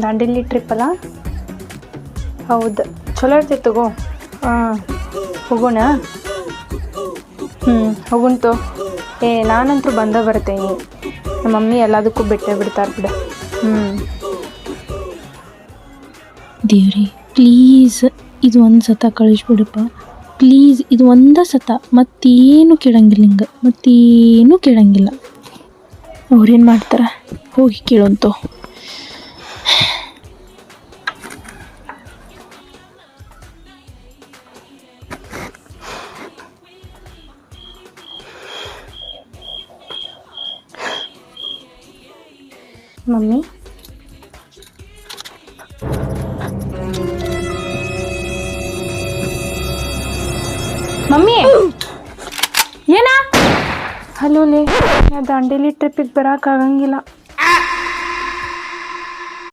Dandeli trip ಅಲ್ಲ. ಹೌದು, ಚಲೋ ಇರ್ತೈತೆ ತಗೋ. ಹಾಂ, ಹೋಗೋಣ. ಹೋಗುಂತು. ನಾನಂತರೂ ಬರ್ತೇನೆ. ನಮ್ಮ ಮಮ್ಮಿ ಎಲ್ಲದಕ್ಕೂ ಬಿಟ್ಟೇ ಬಿಡ್ತಾರೆ ಬಿಡು. ದೇವ್ರಿ ಪ್ಲೀಸ್ ಇದು ಒಂದು ಸತ ಕಳಿಸ್ಬಿಡಪ್ಪ ಪ್ಲೀಸ್. ಇದು ಒಂದೇ ಸತ, ಮತ್ತೇನು ಕೇಳಂಗಿಲ್ಲ ಹಿಂಗೆ, ಮತ್ತೇನು ಕೇಳಂಗಿಲ್ಲ. ಅವ್ರೇನು ಮಾಡ್ತಾರೆ ಹೋಗಿ ಕೇಳೋಂತು. ಮಮ್ಮಿ, ಏನ? ಹಲೋ ಲೇ, ನಾ ದಾಂಡೇಲಿ ಟ್ರಿಪ್ಪಿಗೆ ಬರೋಕ್ಕಾಗಂಗಿಲ್ಲ.